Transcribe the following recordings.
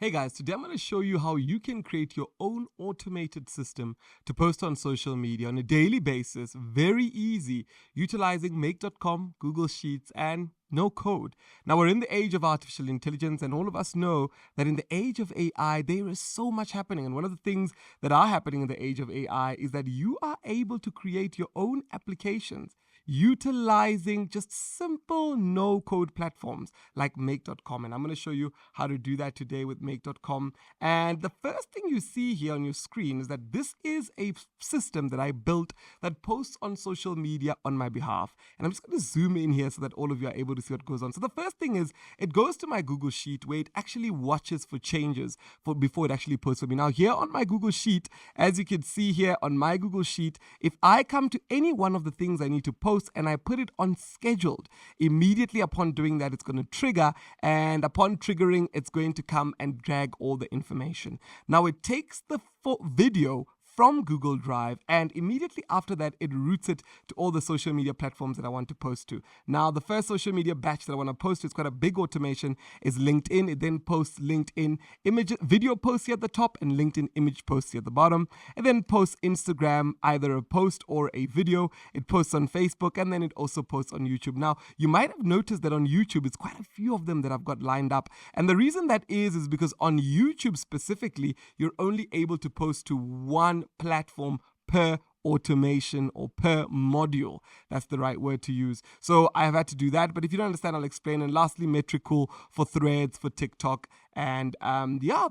Hey guys, today I'm going to show you how you can create your own automated system to post on social media on a daily basis. Very easy, utilizing make.com, Google Sheets, and no code. Now, we're in the age of artificial intelligence, and all of us know that in the age of AI, there is so much happening. And one of the things that are happening in the age of AI is that you are able to create your own applications utilizing just simple no-code platforms like make.com. And I'm going to show you how to do that today with make.com. And the first thing you see here on your screen is that this is a system that I built that posts on social media on my behalf. And I'm just going to zoom in here so that all of you are able to see what goes on. So the first thing is it goes to my Google Sheet where it actually watches for changes before it actually posts for me. Now here on my Google Sheet, as you can see here on my Google Sheet, if I come to any one of the things I need to post and I put it on scheduled, immediately upon doing that, it's going to trigger, and upon triggering, it's going to come and drag all the information. Now it takes the video from Google Drive, and immediately after that, it routes it to all the social media platforms that I want to post to. Now, the first social media batch that I want to post to, it's quite a big automation, is LinkedIn. It then posts LinkedIn image, video posts here at the top, and LinkedIn image posts here at the bottom. It then posts Instagram, either a post or a video. It posts on Facebook, and then it also posts on YouTube. Now, you might have noticed that on YouTube, it's quite a few of them that I've got lined up. And the reason that is because on YouTube specifically, you're only able to post to one platform per automation or per module. That's the right word to use. So I have had to do that, but if you don't understand, I'll explain. And lastly, Metricool for Threads, for TikTok. And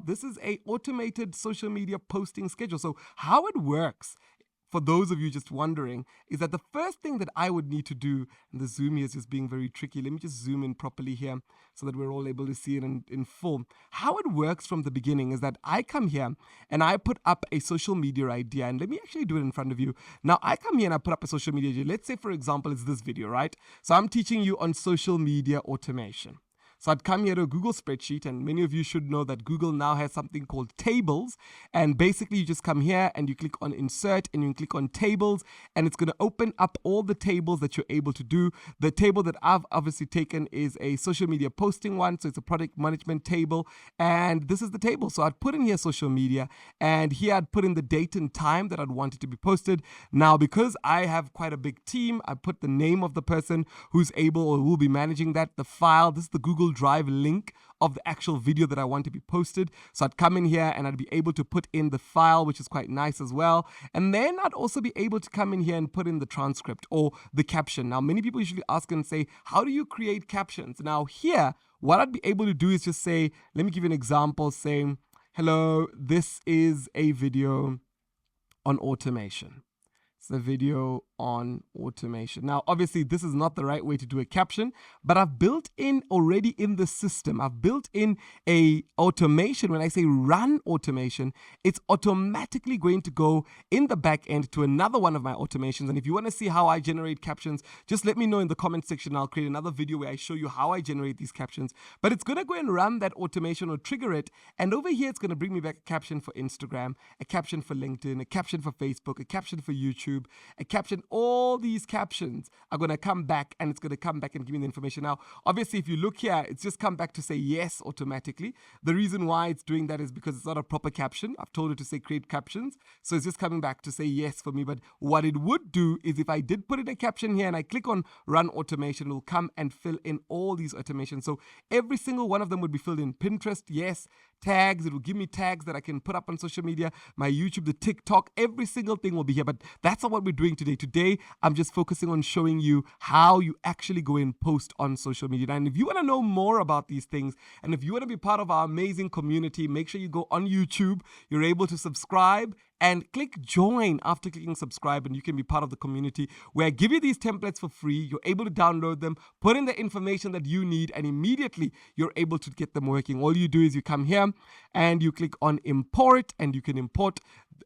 this is a automated social media posting schedule. So how it works, for those of you just wondering, is that the first thing that I would need to do, and the zoom here is just being very tricky. Let me just zoom in properly here so that we're all able to see it in full. How it works from the beginning is that I come here and I put up a social media idea, and let me actually do it in front of you. Now I come here and I put up a social media idea. Let's say, for example, it's this video, right? So I'm teaching you on social media automation. So I'd come here to a Google spreadsheet, and many of you should know that Google now has something called tables. And basically you just come here and you click on insert and you click on tables, and it's going to open up all the tables that you're able to do. The table that I've obviously taken is a social media posting one. So it's a product management table, and this is the table. So I'd put in here social media, and here I'd put in the date and time that I'd want it to be posted. Now, because I have quite a big team, I put the name of the person who's able or will be managing that, the file. This is the Google Drive link of the actual video that I want to be posted. So I'd come in here and I'd be able to put in the file, which is quite nice as well. And then I'd also be able to come in here and put in the transcript or the caption. Now, many people usually ask and say, how do you create captions? Now here, what I'd be able to do is just say, let me give you an example saying, hello, this is a video on automation. It's a video on automation. Now, obviously, this is not the right way to do a caption, but I've built in already in the system, I've built in a automation. When I say run automation, it's automatically going to go in the back end to another one of my automations. And if you want to see how I generate captions, just let me know in the comment section. I'll create another video where I show you how I generate these captions. But it's going to go and run that automation or trigger it. And over here, it's going to bring me back a caption for Instagram, a caption for LinkedIn, a caption for Facebook, a caption for YouTube, a caption. All these captions are going to come back, and it's going to come back and give me the information. Now, obviously, if you look here, it's just come back to say yes automatically. The reason why it's doing that is because it's not a proper caption. I've told it to say create captions. So it's just coming back to say yes for me. But what it would do is if I did put in a caption here and I click on run automation, it will come and fill in all these automations. So every single one of them would be filled in. Pinterest, yes. Tags, it will give me tags that I can put up on social media. My YouTube, the TikTok, every single thing will be here. But that's not what we're doing today. Today, I'm just focusing on showing you how you actually go and post on social media. And if you want to know more about these things, and if you want to be part of our amazing community, make sure you go on YouTube. You're able to subscribe and click join after clicking subscribe, and you can be part of the community where I give you these templates for free. You're able to download them, put in the information that you need, and immediately you're able to get them working. All you do is you come here and you click on import, and you can import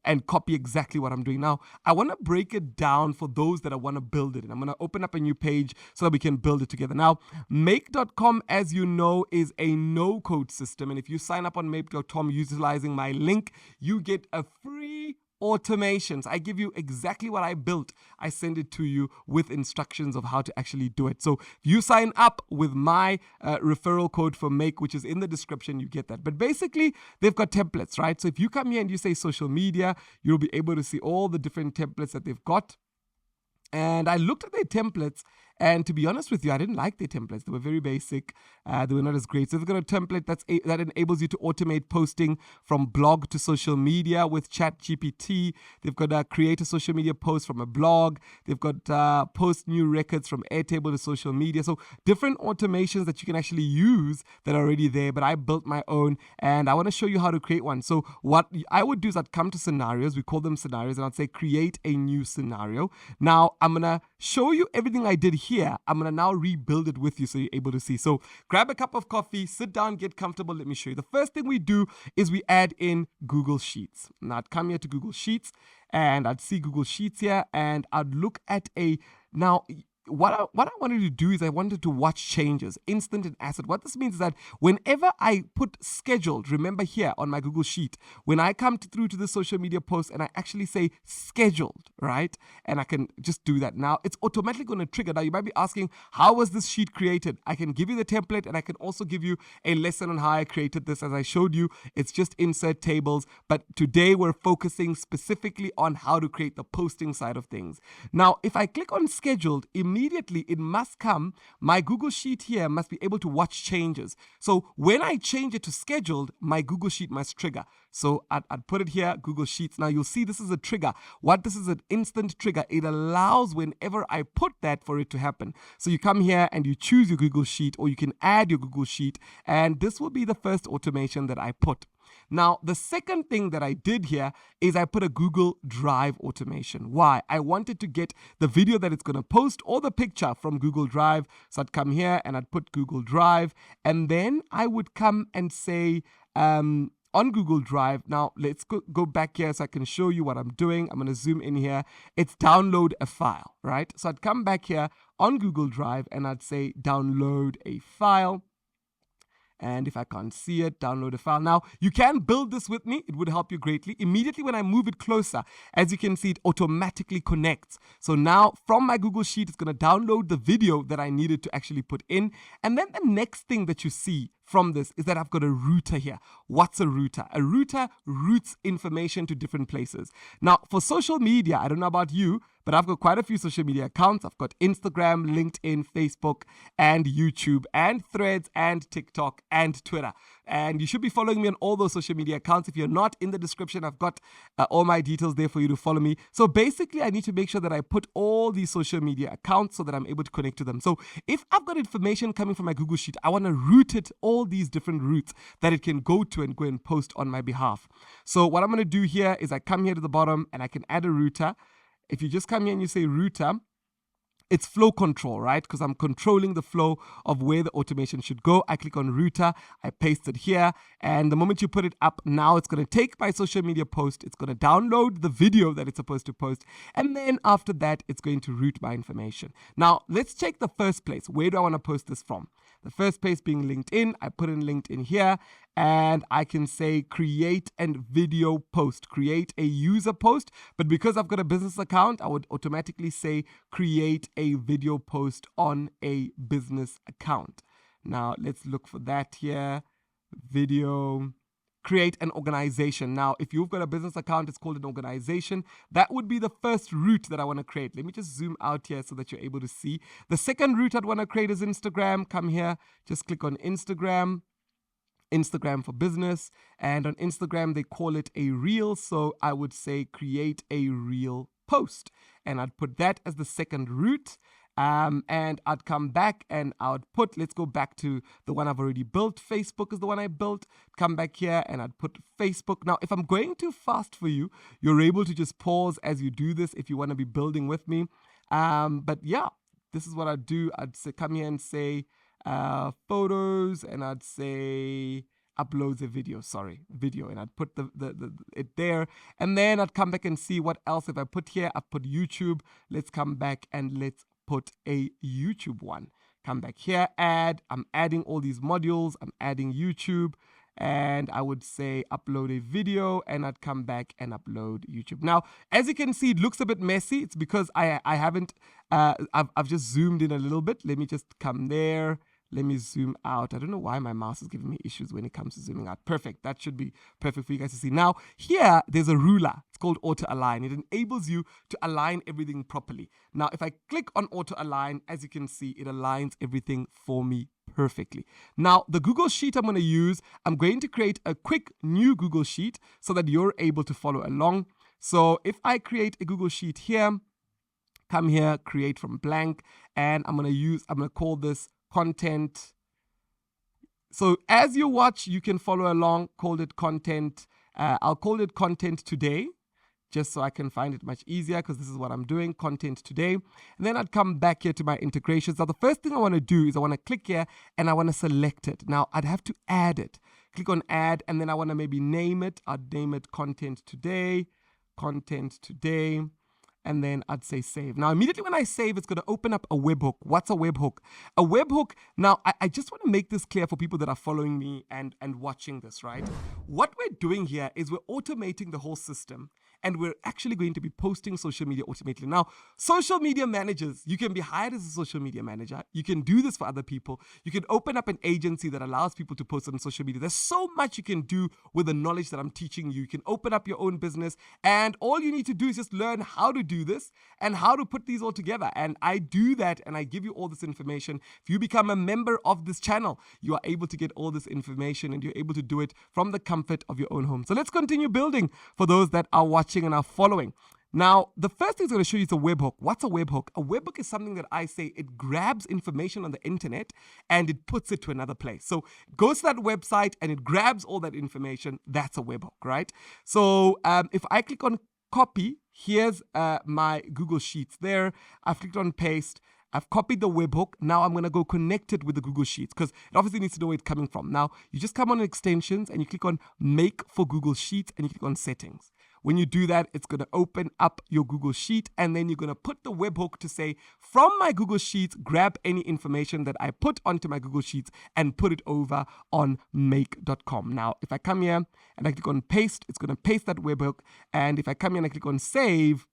and copy exactly what I'm doing. Now, I want to break it down for those that I want to build it. And I'm going to open up a new page so that we can build it together. Now, make.com, as you know, is a no-code system. And if you sign up on make.com utilizing my link, you get a free automations. I give you exactly what I built. I send it to you with instructions of how to actually do it. So if you sign up with my referral code for Make, which is in the description, you get that. But basically, they've got templates, right? So if you come here and you say social media, you'll be able to see all the different templates that they've got. And I looked at their templates, and to be honest with you, I didn't like their templates. They were very basic. They were not as great. So they've got a template that enables you to automate posting from blog to social media with ChatGPT. They've got create a social media post from a blog. They've got post new records from Airtable to social media. So different automations that you can actually use that are already there. But I built my own, and I want to show you how to create one. So what I would do is I'd come to scenarios. We call them scenarios, and I'd say create a new scenario. Now, I'm going to show you everything I did here. I'm going to now rebuild it with you so you're able to see. So grab a cup of coffee, sit down, get comfortable. Let me show you. The first thing we do is we add in Google Sheets. Now, I'd come here to Google Sheets, and I'd see Google Sheets here, and I'd look at now, what I wanted to do is I wanted to watch changes, instant and asset. What this means is that whenever I put scheduled, remember here on my Google Sheet, when I come through to the social media post and I actually say scheduled, right? And I can just do that. Now, it's automatically going to trigger. Now, you might be asking, how was this sheet created? I can give you the template, and I can also give you a lesson on how I created this. As I showed you, it's just insert tables. But today we're focusing specifically on how to create the posting side of things. Now, if I click on scheduled, immediately it must come, my Google Sheet here must be able to watch changes. So when I change it to scheduled, my Google Sheet must trigger. So I'd put it here, Google Sheets. Now you'll see this is a trigger. What this is an instant trigger. It allows whenever I put that for it to happen. So you come here and you choose your Google Sheet, or you can add your Google Sheet, and this will be the first automation that I put. Now, the second thing that I did here is I put a Google Drive automation. Why? I wanted to get the video that it's going to post or the picture from Google Drive. So I'd come here and I'd put Google Drive, and then I would come and say, on Google Drive. Now, let's go back here so I can show you what I'm doing. I'm going to zoom in here. It's download a file, right? So I'd come back here on Google Drive and I'd say download a file. And if I can't see it, download a file. Now, you can build this with me. It would help you greatly. Immediately when I move it closer, as you can see, it automatically connects. So now from my Google Sheet, it's going to download the video that I needed to actually put in. And then the next thing that you see from this is that I've got a router here. What's a router? A router routes information to different places. Now, for social media, I don't know about you, but I've got quite a few social media accounts. I've got Instagram, LinkedIn, Facebook, and YouTube, and Threads, and TikTok, and Twitter. And you should be following me on all those social media accounts. If you're not, in the description, I've got all my details there for you to follow me. So basically, I need to make sure that I put all these social media accounts so that I'm able to connect to them. So if I've got information coming from my Google Sheet, I want to route it all these different routes that it can go to and go and post on my behalf. So what I'm going to do here is I come here to the bottom and I can add a router. If you just come here and you say router, it's flow control, right? Because I'm controlling the flow of where the automation should go. I click on router, I paste it here, and the moment you put it up, now it's going to take my social media post, it's going to download the video that it's supposed to post, and then after that, it's going to route my information. Now, let's check the first place. Where do I want to post this from? The first place being LinkedIn. I put in LinkedIn here, and I can say create and video post, create a user post. But because I've got a business account, I would automatically say create a video post on a business account. Now let's look for that here. Video, create an organization. Now, if you've got a business account, it's called an organization. That would be the first route that I want to create. Let me just zoom out here so that you're able to see. The second route I'd want to create is Instagram. Come here, just click on Instagram. Instagram for business, and on Instagram they call it a reel, so I would say create a reel post, and I'd put that as the second route. And I'd come back and I would put, let's go back to the one I've already built. Facebook is the one I built. Come back here and I'd put Facebook. Now, if I'm going too fast for you, you're able to just pause as you do this if you want to be building with me. But yeah, this is what I'd do. I'd say, come here and say photos, and I'd say uploads a video, and I'd put it there, and then I'd come back and see what else. If I put here, I've put YouTube. Let's come back and let's put a YouTube one. Come back here, I'm adding all these modules. I'm adding YouTube, and I would say upload a video, and I'd come back and upload YouTube. Now, as you can see, it looks a bit messy. It's because I haven't, I've just zoomed in a little bit. Let me just come there. Let me zoom out. I don't know why my mouse is giving me issues when it comes to zooming out. Perfect. That should be perfect for you guys to see. Now, here, there's a ruler. It's called Auto Align. It enables you to align everything properly. Now, if I click on Auto Align, as you can see, it aligns everything for me perfectly. Now, the Google Sheet I'm going to use, I'm going to create a quick new Google Sheet so that you're able to follow along. So if I create a Google Sheet here, come here, create from blank, and I'm going to call this content. So as you watch, you can follow along. Call it content. I'll call it content today, just so I can find it much easier, because this is what I'm doing, content today. And then I'd come back here to my integrations. Now, the first thing I want to do is I want to click here and I want to select it. Now, I'd have to add it. Click on add, and then I want to maybe name it. I'd name it content today, and then I'd say save. Now, immediately when I save, it's going to open up a webhook. What's a webhook? A webhook, now, I just want to make this clear for people that are following me and watching this, right? What we're doing here is we're automating the whole system, and we're actually going to be posting social media automatically. Now, social media managers, you can be hired as a social media manager. You can do this for other people. You can open up an agency that allows people to post on social media. There's so much you can do with the knowledge that I'm teaching you. You can open up your own business, and all you need to do is just learn how to do this and how to put these all together. And I do that, and I give you all this information. If you become a member of this channel, you are able to get all this information, and you're able to do it from the comfort of your own home. So let's continue building for those that are watching and are following. Now, the first thing I'm going to show you is a webhook. What's a webhook? A webhook is something that I say it grabs information on the internet and it puts it to another place. So it goes to that website and it grabs all that information. That's a webhook, right? So if I click on copy, here's my Google Sheets there. I've clicked on paste. I've copied the webhook. Now I'm going to go connect it with the Google Sheets, because it obviously needs to know where it's coming from. Now, you just come on extensions and you click on make for Google Sheets and you click on settings. When you do that, it's going to open up your Google Sheet, and then you're going to put the webhook to say, from my Google Sheets, grab any information that I put onto my Google Sheets and put it over on make.com. Now, if I come here and I click on paste, it's going to paste that webhook. And if I come here and I click on save,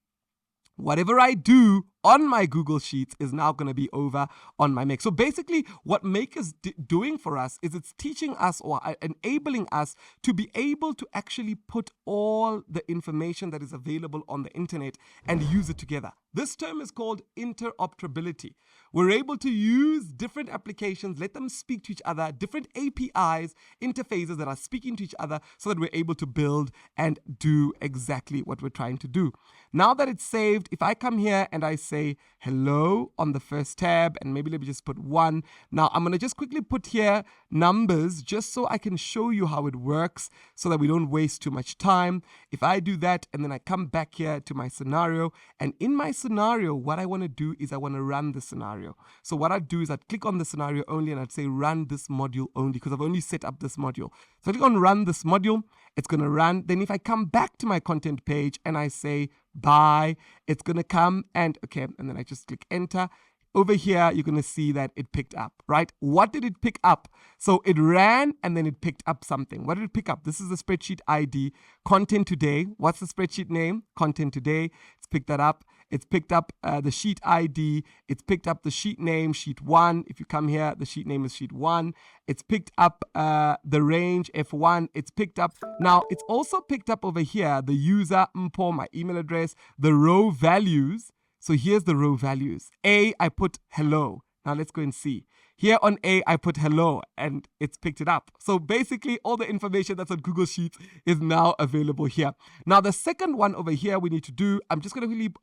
whatever I do on my Google Sheets is now going to be over on my Make. So basically, what Make is doing for us is it's teaching us or enabling us to be able to actually put all the information that is available on the internet and use it together. This term is called interoperability. We're able to use different applications, let them speak to each other, different APIs, interfaces that are speaking to each other, so that we're able to build and do exactly what we're trying to do. Now that it's saved, if I come here and I say hello on the first tab, and maybe let me just put 1. Now I'm going to just quickly put here numbers just so I can show you how it works so that we don't waste too much time. If I do that and then I come back here to my scenario, and in my scenario, what I want to do is I want to run the scenario. So what I'd do is I'd click on the scenario only and I'd say run this module only, because I've only set up this module. So I click on run this module, it's going to run. Then if I come back to my content page and I say bye, it's going to come and okay, and then I just click enter. Over here, you're going to see that it picked up, right? What did it pick up? So it ran and then it picked up something. What did it pick up? This is the spreadsheet ID, content today. What's the spreadsheet name? Content today. It's picked that up. It's picked up the sheet ID. It's picked up the sheet name, sheet 1. If you come here, the sheet name is sheet 1. It's picked up the range, F1. It's picked up. Now, it's also picked up over here, the user, Mpho, my email address, the row values. So here's the row values. A, I put hello. Now let's go and see. Here on A, I put hello and it's picked it up. So basically all the information that's on Google Sheets is now available here. Now the second one over here we need to do, I'm just going to really,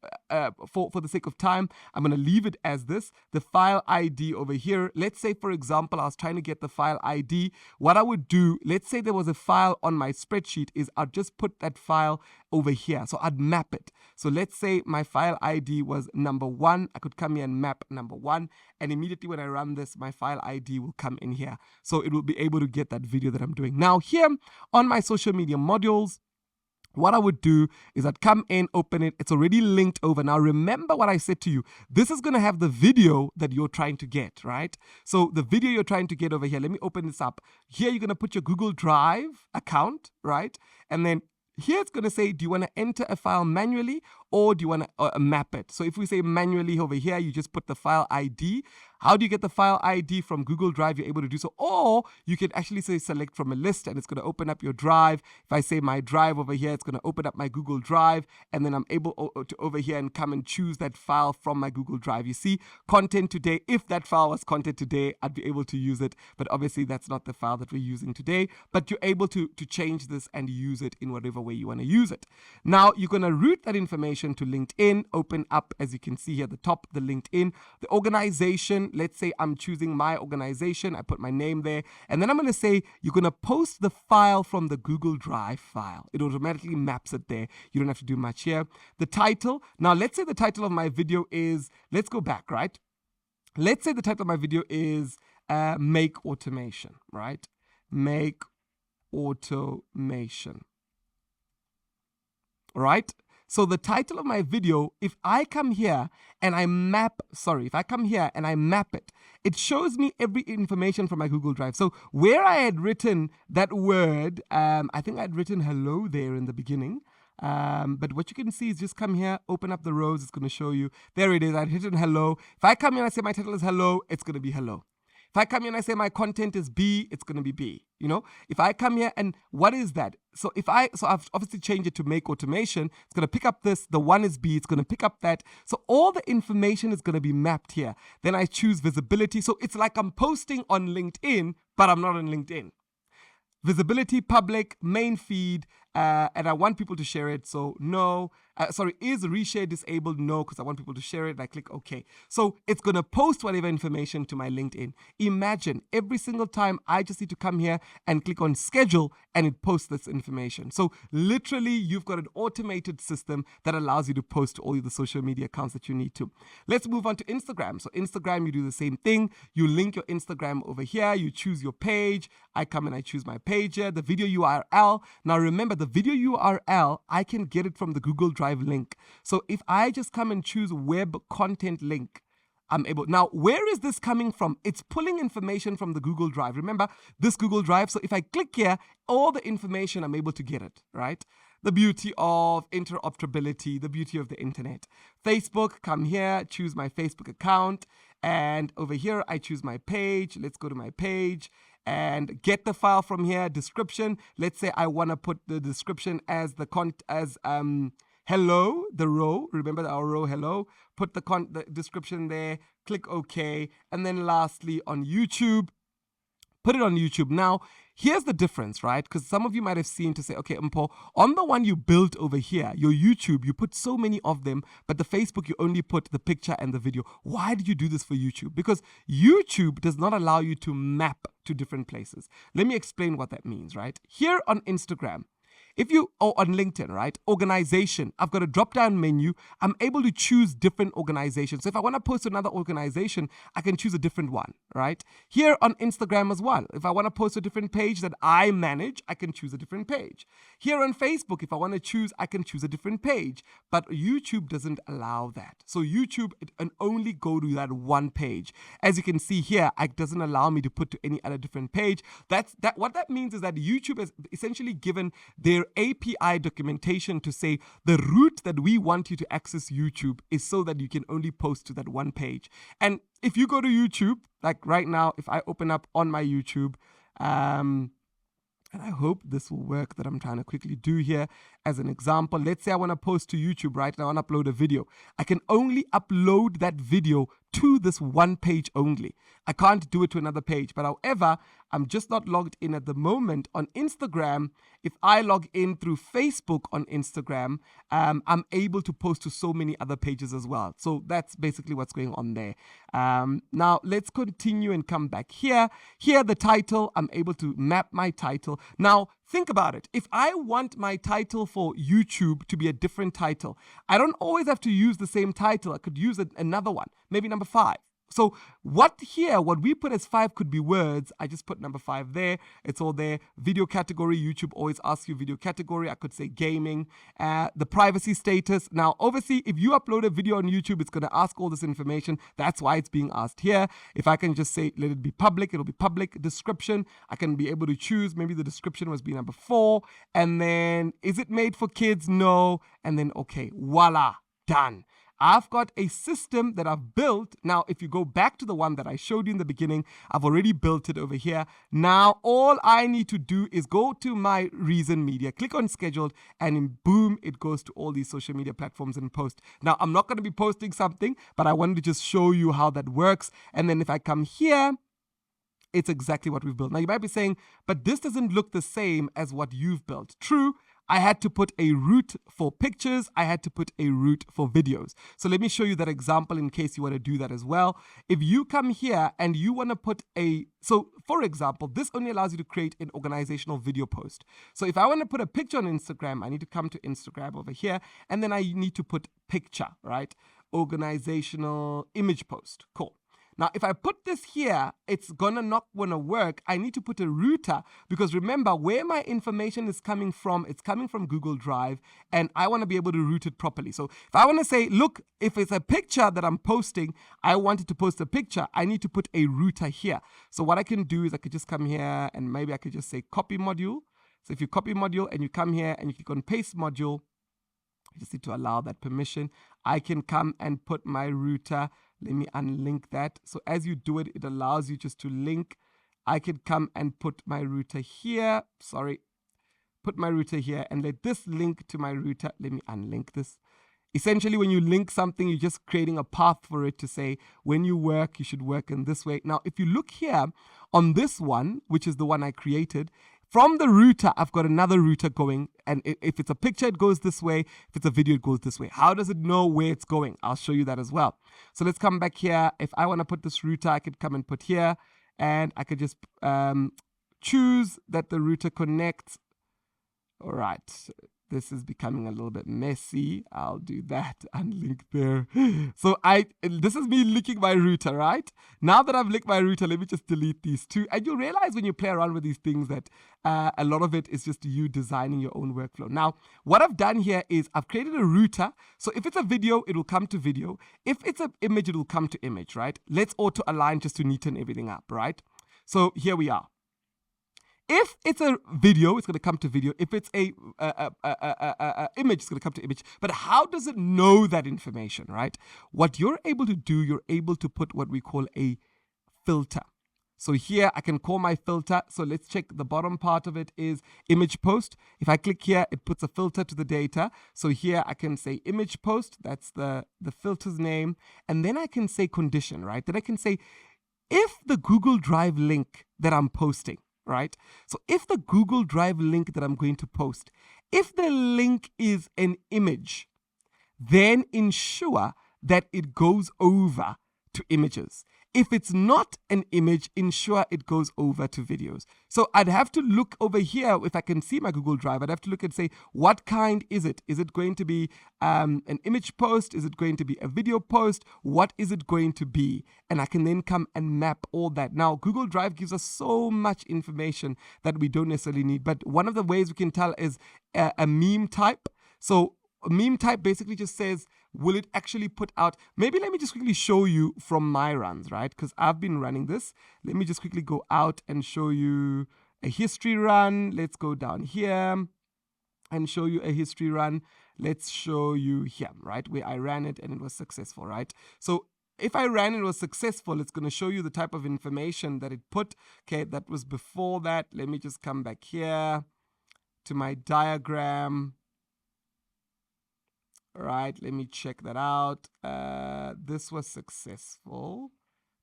for the sake of time, I'm going to leave it as this. The file ID over here. Let's say, for example, I was trying to get the file ID. What I would do, let's say there was a file on my spreadsheet, is I'd just put that file over here. So I'd map it. So let's say my file ID was number 1. I could come here and map number 1. And immediately when I run this, my file ID will come in here. So it will be able to get that video that I'm doing. Now here on my social media modules, what I would do is I'd come in, open it. It's already linked over. Now, remember what I said to you. This is going to have the video that you're trying to get, right? So the video you're trying to get over here, let me open this up. Here, you're going to put your Google Drive account, right? And then here it's going to say, do you want to enter a file manually or do you want to map it? So if we say manually over here, you just put the file ID. How do you get the file ID from Google Drive? You're able to do so. Or you can actually say select from a list and it's going to open up your drive. If I say my drive over here, it's going to open up my Google Drive. And then I'm able to over here and come and choose that file from my Google Drive. You see, content today. If that file was content today, I'd be able to use it. But obviously, that's not the file that we're using today. But you're able to change this and use it in whatever way you want to use it. Now, you're going to route that information to LinkedIn. Open up, as you can see here at the top, the LinkedIn. The organization, let's say I'm choosing my organization. I put my name there. And then I'm going to say you're going to post the file from the Google Drive file. It automatically maps it there. You don't have to do much here. The title. Now, let's say the title of my video is, let's go back, right? Let's say the title of my video is Make Automation, right? Make Automation. Right? So the title of my video, if I come here and I map it, it shows me every information from my Google Drive. So where I had written that word, I think I had written hello there in the beginning. But what you can see is just come here, open up the rows. It's going to show you. There it is. I'd written hello. If I come here and I say my title is hello, it's going to be hello. If I come here and I say my content is B, it's going to be B. You know, if I come here and what is that? So I've obviously changed it to make automation. It's going to pick up this. The one is B. It's going to pick up that. So all the information is going to be mapped here. Then I choose visibility. So it's like I'm posting on LinkedIn, but I'm not on LinkedIn. Visibility, public, main feed, and I want people to share it. So no, is reshare disabled? No, because I want people to share it. And I click OK. So it's going to post whatever information to my LinkedIn. Imagine every single time I just need to come here and click on schedule and it posts this information. So literally you've got an automated system that allows you to post to all the social media accounts that you need to. Let's move on to Instagram. So Instagram, you do the same thing. You link your Instagram over here. You choose your page. I come and I choose my page here. The video URL. Now remember, the video URL, I can get it from the Google Drive link. So if I just come and choose web content link, I'm able. Now, where is this coming from? It's pulling information from the Google Drive. Remember this Google Drive. So if I click here, all the information, I'm able to get it, right? The beauty of interoperability, the beauty of the internet. Facebook, come here, choose my Facebook account. And over here, I choose my page. Let's go to my page and get the file from here. Description. Let's say I want to put the description as hello, the row. Remember our row hello. Put the description there. Click OK. And then lastly on YouTube, put it on YouTube. Now, here's the difference, right? Because some of you might have seen to say, okay, Mpho, on the one you built over here, your YouTube, you put so many of them, but the Facebook, you only put the picture and the video. Why did you do this for YouTube? Because YouTube does not allow you to map to different places. Let me explain what that means, right? Here on Instagram, on LinkedIn, right? Organization. I've got a drop-down menu. I'm able to choose different organizations. So if I want to post to another organization, I can choose a different one, right? Here on Instagram as well. If I want to post a different page that I manage, I can choose a different page. Here on Facebook, if I want to choose, I can choose a different page. But YouTube doesn't allow that. So YouTube, it can only go to that one page. As you can see here, it doesn't allow me to put to any other different page. What that means is that YouTube has essentially given their API documentation to say the route that we want you to access YouTube is so that you can only post to that one page. And if you go to YouTube, like right now, if I open up on my YouTube, and I hope this will work that I'm trying to quickly do here as an example. Let's say I want to post to YouTube, right? And I want to upload a video. I can only upload that video to this one page only. I can't do it to another page. But however, I'm just not logged in at the moment on Instagram. If I log in through Facebook on Instagram, I'm able to post to so many other pages as well. So that's basically what's going on there. Now let's continue and come back here. Here, the title, I'm able to map my title. Now, think about it. If I want my title for YouTube to be a different title, I don't always have to use the same title. I could use another one, maybe number 5. So what we put as 5 could be words. I just put number 5 there. It's all there. Video category. YouTube always asks you video category. I could say gaming. The privacy status. Now, obviously, if you upload a video on YouTube, it's going to ask all this information. That's why it's being asked here. If I can just say, let it be public, it'll be public. Description, I can be able to choose. Maybe the description must be number 4. And then, is it made for kids? No. And then, okay, voila, done. I've got a system that I've built. Now, if you go back to the one that I showed you in the beginning, I've already built it over here. Now, all I need to do is go to my Reason Media, click on scheduled, and boom, it goes to all these social media platforms and post. Now, I'm not going to be posting something, but I wanted to just show you how that works. And then if I come here, it's exactly what we've built. Now, you might be saying, but this doesn't look the same as what you've built. True. I had to put a route for pictures. I had to put a route for videos. So let me show you that example in case you want to do that as well. If you come here and you want to put so for example, this only allows you to create an organizational video post. So if I want to put a picture on Instagram, I need to come to Instagram over here, and then I need to put picture, right? Organizational image post. Cool. Now, if I put this here, it's not gonna work. I need to put a router because remember where my information is coming from, it's coming from Google Drive, and I want to be able to route it properly. So if I want to say, look, if it's a picture that I'm posting, I wanted to post a picture, I need to put a router here. So what I can do is I could just come here and maybe I could just say copy module. So if you copy module and you come here and you click on paste module, you just need to allow that permission. I can come and put my router. Let me unlink that. So as you do it, it allows you just to link. I can come and put my router here. Put my router here and let this link to my router. Let me unlink this. Essentially, when you link something, you're just creating a path for it to say, when you work, you should work in this way. Now, if you look here on this one, which is the one I created, from the router, I've got another router going, and if it's a picture, it goes this way. If it's a video, it goes this way. How does it know where it's going? I'll show you that as well. So let's come back here. If I want to put this router, I could come and put here, and I could just choose that the router connects. All right. This is becoming a little bit messy. I'll do that, unlink there. So this is me linking my router, right? Now that I've linked my router, let me just delete these two. And you'll realize when you play around with these things that a lot of it is just you designing your own workflow. Now, what I've done here is I've created a router. So if it's a video, it will come to video. If it's an image, it will come to image, right? Let's auto align just to neaten everything up, right? So here we are. If it's a video, it's going to come to video. If it's a image, it's going to come to image. But how does it know that information, right? What you're able to do, you're able to put what we call a filter. So here I can call my filter. So let's check the bottom part of it is image post. If I click here, it puts a filter to the data. So here I can say image post. That's the filter's name. And then I can say condition, right? Then I can say if the Google Drive link that I'm posting, right? So if the Google Drive link that I'm going to post, if the link is an image, then ensure that it goes over to images. If it's not an image, ensure it goes over to videos. So I'd have to look over here. If I can see my Google Drive, I'd have to look and say, what kind is it? Is it going to be an image post? Is it going to be a video post? What is it going to be? And I can then come and map all that. Now, Google Drive gives us so much information that we don't necessarily need. But one of the ways we can tell is a meme type. So a meme type basically just says, will it actually put out? Maybe let me just quickly show you from my runs, right? Because I've been running this. Let me just quickly go out and show you a history run. Let's go down here and show you a history run. Let's show you here, right? Where I ran it and it was successful, right? So if I ran and it was successful, it's going to show you the type of information that it put. Okay, that was before that. Let me just come back here to my diagram. Right, let me check that out. This was successful,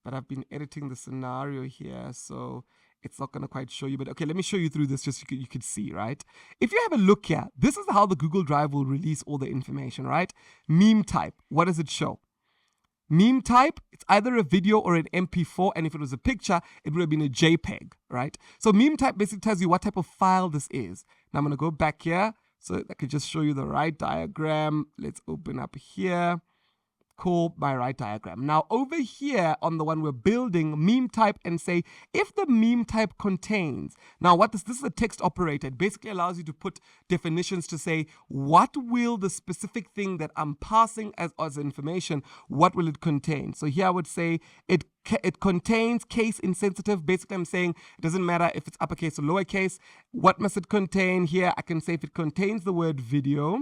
but I've been editing the scenario here, so it's not going to quite show you. But okay, let me show you through this just so you could see, right? If you have a look here, this is how the Google Drive will release all the information, right? Meme type, what does it show? Meme type, it's either a video or an MP4, and if it was a picture, it would have been a JPEG, right? So meme type basically tells you what type of file this is. Now I'm going to go back here. So I could just show you the right diagram. Let's open up here. call my right diagram. Now over here on the one we're building, meme type, and say if the meme type contains. Now what this is a text operator. It basically allows you to put definitions to say what will the specific thing that I'm passing as information, what will it contain? So here I would say it contains case insensitive. Basically I'm saying it doesn't matter if it's uppercase or lowercase. What must it contain? Here I can say if it contains the word video,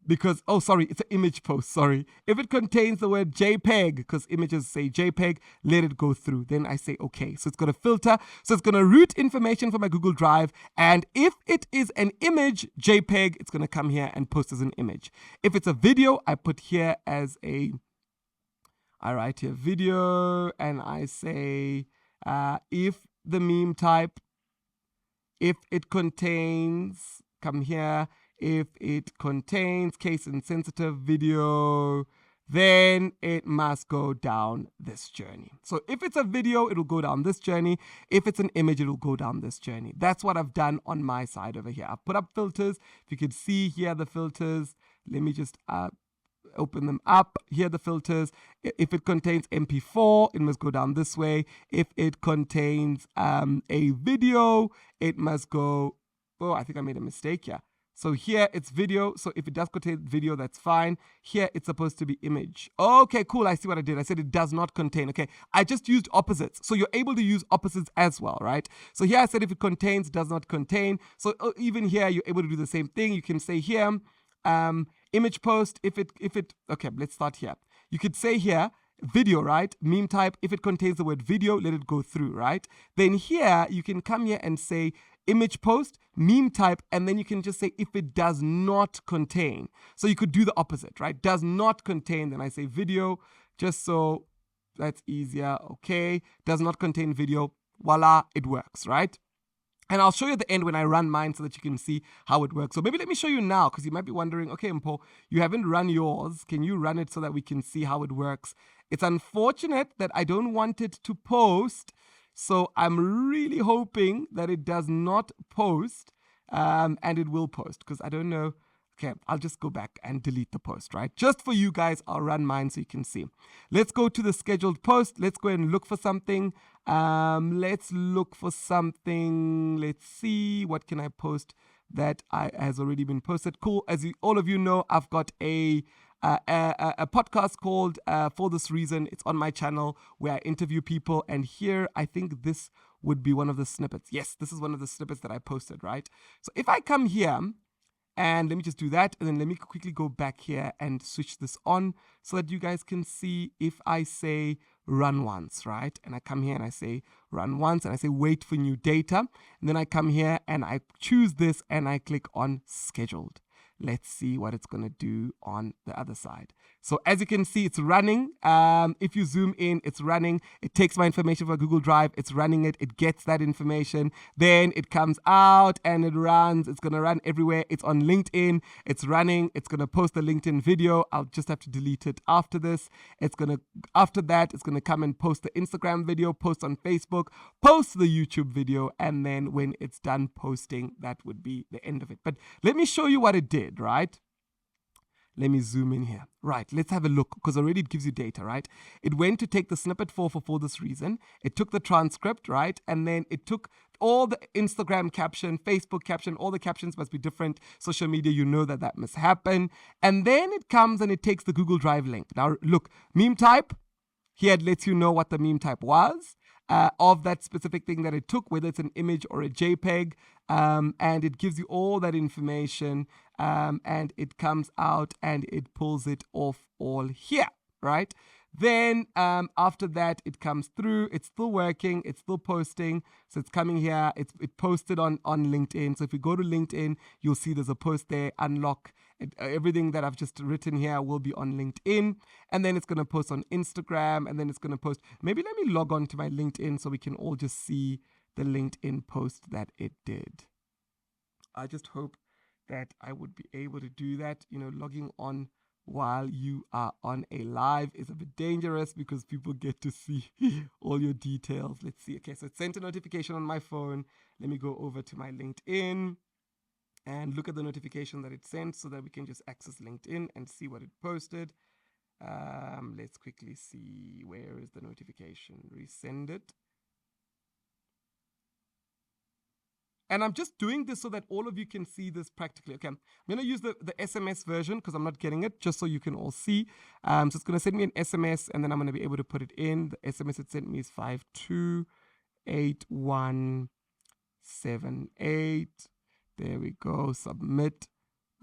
because, oh, sorry, it's an image post, sorry. If it contains the word JPEG, because images say JPEG, let it go through. Then I say, okay. So it's going to filter. So it's going to route information from my Google Drive. And if it is an image, JPEG, it's going to come here and post as an image. If it's a video, I put here as I write here video, and I say, if the meme type, if it contains, come here, if it contains case insensitive video, then it must go down this journey. So if it's a video, it'll go down this journey. If it's an image, it'll go down this journey. That's what I've done on my side over here. I've put up filters. If you could see here the filters, let me just open them up. Here are the filters. If it contains MP4, it must go down this way. If it contains a video, it must go, oh, I think I made a mistake here. So here it's video. So if it does contain video, that's fine. Here it's supposed to be image. Okay, cool. I see what I did. I said it does not contain. Okay, I just used opposites. So you're able to use opposites as well, right? So here I said if it contains, does not contain. So even here you're able to do the same thing. You can say here, image post. If it okay, let's start here. You could say here, video, right? Meme type. If it contains the word video, let it go through, right? Then here you can come here and say image post, meme type, and then you can just say if it does not contain. So you could do the opposite, right? Does not contain, then I say video, just so that's easier. Okay, does not contain video. Voila, it works, right? And I'll show you at the end when I run mine so that you can see how it works. So maybe let me show you now, because you might be wondering, okay, Mpho, you haven't run yours. Can you run it so that we can see how it works? It's unfortunate that I don't want it to post. So I'm really hoping that it does not post, and it will post, because I don't know. Okay, I'll just go back and delete the post, right? Just for you guys, I'll run mine so you can see. Let's go to the scheduled post. Let's go and look for something. Let's look for something. Let's see, what can I post that has already been posted? Cool. As all of you know, I've got a podcast called For This Reason. It's on my channel where I interview people. And here, I think this would be one of the snippets. Yes, this is one of the snippets that I posted, right? So if I come here, and let me just do that, and then let me quickly go back here and switch this on so that you guys can see if I say run once, right? And I come here and I say run once, and I say wait for new data. And then I come here and I choose this and I click on scheduled. Let's see what it's going to do on the other side. So as you can see, it's running. If you zoom in, it's running. It takes my information from Google Drive. It's running it. It gets that information. Then it comes out and it runs. It's going to run everywhere. It's on LinkedIn. It's running. It's going to post the LinkedIn video. I'll just have to delete it after this. After that, it's going to come and post the Instagram video, post on Facebook, post the YouTube video. And then when it's done posting, that would be the end of it. But let me show you what it did, right? Let me zoom in here. Right, let's have a look, because already it gives you data, right? It went to take the snippet for this reason. It took the transcript, right? And then it took all the Instagram caption, Facebook caption, all the captions must be different. Social media, you know that must happen. And then it comes and it takes the Google Drive link. Now, look, meme type, here it lets you know what the meme type was. Of that specific thing that it took, whether it's an image or a JPEG, and it gives you all that information, and it comes out and it pulls it off all here, right? Then after that, it comes through. It's still working. It's still posting. So it's coming here. It posted on LinkedIn. So if you go to LinkedIn, you'll see there's a post there, unlock. Everything that I've just written here will be on LinkedIn. And then it's going to post on Instagram. And then it's going to post. Maybe let me log on to my LinkedIn so we can all just see the LinkedIn post that it did. I just hope that I would be able to do that. You know, logging on while you are on a live is a bit dangerous because people get to see all your details. Let's see. Okay, so it sent a notification on my phone. Let me go over to my LinkedIn and look at the notification that it sent so that we can just access LinkedIn and see what it posted. Let's quickly see. Where is the notification? Resend it. And I'm just doing this so that all of you can see this practically. Okay, I'm going to use the SMS version because I'm not getting it, just so you can all see. So it's going to send me an SMS, and then I'm going to be able to put it in. The SMS it sent me is 528178. There we go. Submit.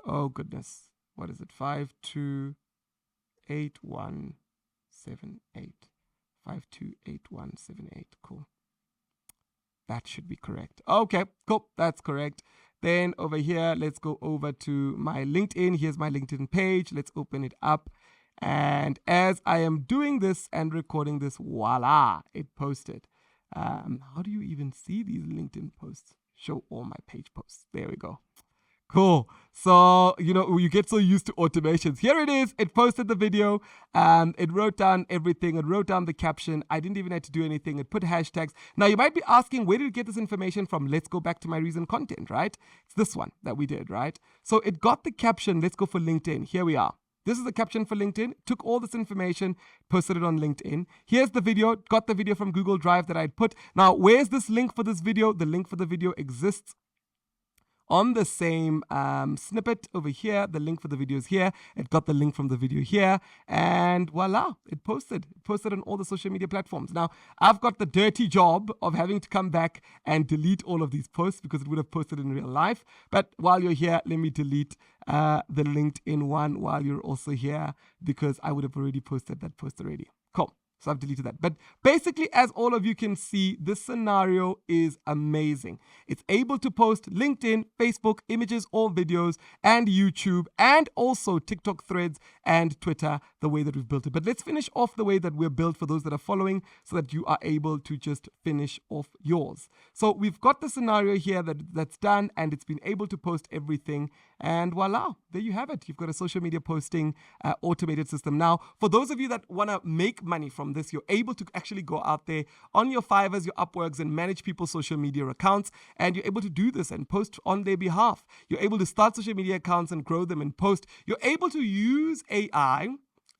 Oh, goodness. What is it? 528178. 528178. Cool. That should be correct. Okay, cool. That's correct. Then over here, let's go over to my LinkedIn. Here's my LinkedIn page. Let's open it up. And as I am doing this and recording this, voila, it posted. How do you even see these LinkedIn posts? Show all my page posts. There we go. Cool. So, you get so used to automations. Here it is. It posted the video. It wrote down everything. It wrote down the caption. I didn't even have to do anything. It put hashtags. Now, you might be asking, where did it get this information from? Let's go back to my recent content, right? It's this one that we did, right? So it got the caption. Let's go for LinkedIn. Here we are. This is the caption for LinkedIn. Took all this information, posted it on LinkedIn. Here's the video. Got the video from Google Drive that I'd put. Now, where's this link for this video? The link for the video exists on the same snippet over here. The link for the video is here. It got the link from the video here. And voila, it posted. It posted on all the social media platforms. Now, I've got the dirty job of having to come back and delete all of these posts because it would have posted in real life. But while you're here, let me delete the LinkedIn one while you're also here, because I would have already posted that post already. Cool. So I've deleted that. But basically, as all of you can see, this scenario is amazing. It's able to post LinkedIn, Facebook, images, or videos, and YouTube, and also TikTok threads and Twitter, the way that we've built it. But let's finish off the way that we're built for those that are following, so that you are able to just finish off yours. So we've got the scenario here that's done, and it's been able to post everything. And voila, there you have it. You've got a social media posting automated system. Now, for those of you that want to make money from this, you're able to actually go out there on your Fiverrs, your Upworks, and manage people's social media accounts. And you're able to do this and post on their behalf. You're able to start social media accounts and grow them and post. You're able to use AI,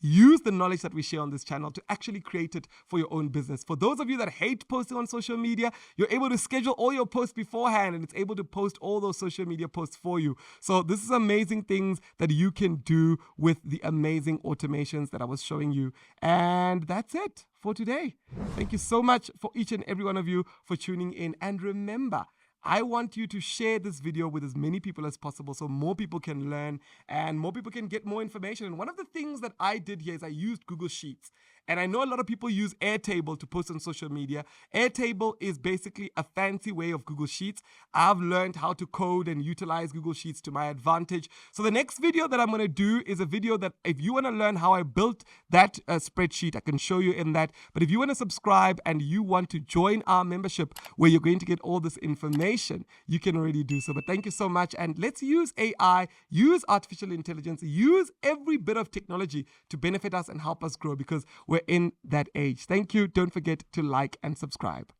use the knowledge that we share on this channel to actually create it for your own business. For those of you that hate posting on social media, you're able to schedule all your posts beforehand, and it's able to post all those social media posts for you. So this is amazing things that you can do with the amazing automations that I was showing you. And that's it for today. Thank you so much for each and every one of you for tuning in. And remember, I want you to share this video with as many people as possible so more people can learn and more people can get more information. And one of the things that I did here is I used Google Sheets. And I know a lot of people use Airtable to post on social media. Airtable is basically a fancy way of Google Sheets. I've learned how to code and utilize Google Sheets to my advantage. So the next video that I'm going to do is a video that if you want to learn how I built that spreadsheet, I can show you in that. But if you want to subscribe and you want to join our membership where you're going to get all this information, you can already do so. But thank you so much. And let's use AI, use artificial intelligence, use every bit of technology to benefit us and help us grow, because we're in that age. Thank you. Don't forget to like and subscribe.